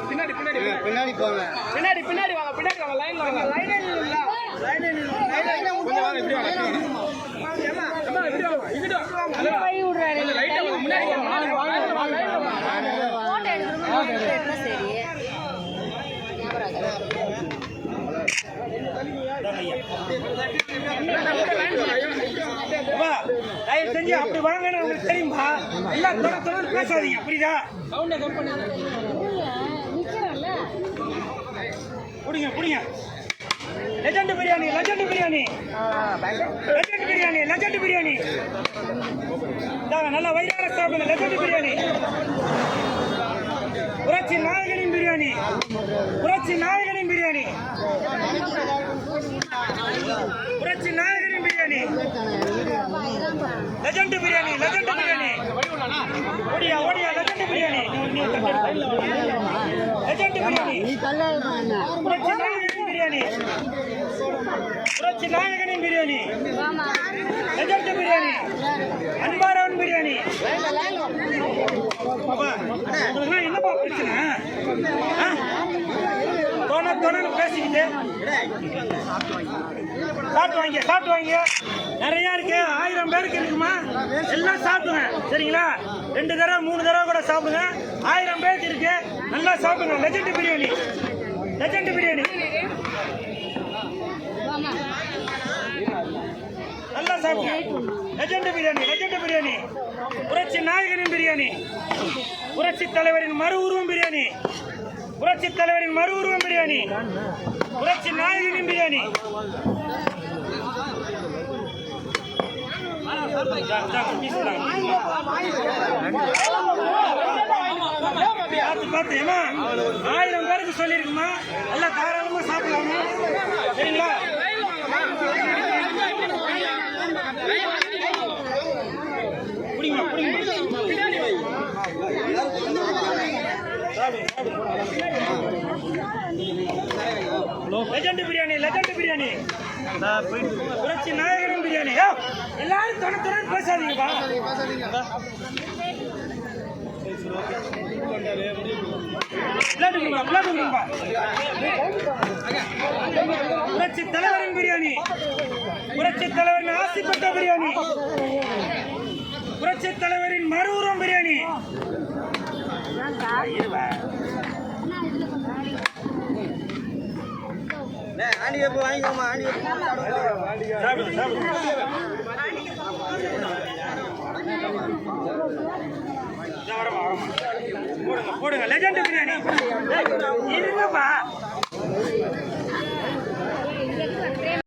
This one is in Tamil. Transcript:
பின்னாடி போங்க. பின்னாடி வாங்க லைன்ல வாங்க. கொஞ்சம் வாங்க இப்படி வாங்க. போய் விடுறாரு. லைட்டா முன்னாடி வாங்க. போட்டோ எடுக்கணும். சரி. தயவு செஞ்சு அப்படி வாங்கன்னு உங்களுக்கு தெரியுமா? எல்லாம் தொடர்ந்து பேசாதீங்க, புரியுதா? புடிங்க. லெஜெண்ட் பிரியாணி. நல்ல வயிறார சாப்பிடுங்க. லெஜெண்ட் பிரியாணி. புரட்சி நாயகனின் பிரியாணி. லெஜெண்ட் பிரியாணி. ஓடியா லெஜெண்ட் பிரியாணி. புரட்சி நாயகனின் பிரியாணி. லெஜெண்ட் பிரியாணி. அன்பாரவன் பிரியாணி. என்னப்பா பிரச்சனை? தொடர்ந்து பேசிக்கிட்டு சாப்பிட்டு வாங்க. நிறைய இருக்கு. 1000 பேருக்கு இருக்குமா? எல்லாம் சாப்பிடுங்க, சரிங்களா? 2 தடவை 3 தடவை கூட சாப்பிடுங்க. 1000 பேருக்கு இருக்கு. நல்லா சாப்பிடுங்க. லெஜெண்ட் பிரியாணி. நல்லா சாப்பிடுங்க. லெஜெண்ட் பிரியாணி. புரட்சி நாயகனின் பிரியாணி. புரட்சி தலைவரின் மறு உருவம் பிரியாணி. புரட்சி நாயகனின் பிரியாணி. பார்த்து ஏமா 1000 பேருக்கு சொல்லிருக்குமா? எல்லாம் தாராளமா சாப்பிடலாமா? சரிங்களா? லெஜெண்ட் பிரியாணி. புரட்சி நாயகனின் பிரியாணி. எல்லாரும் தொடர்ந்து பேசாதீங்கப்பா. புரட்சி தலைவரின் பிரியாணி. புரட்சி தலைவரின் ஆசைப்பட்ட பிரியாணி. புரட்சி தலைவரின் மறு உருவம் பிரியாணி. வாங்கிக்கோமா. போடுங்க லெஜெண்ட் பிரியாணி. இருங்கப்பா.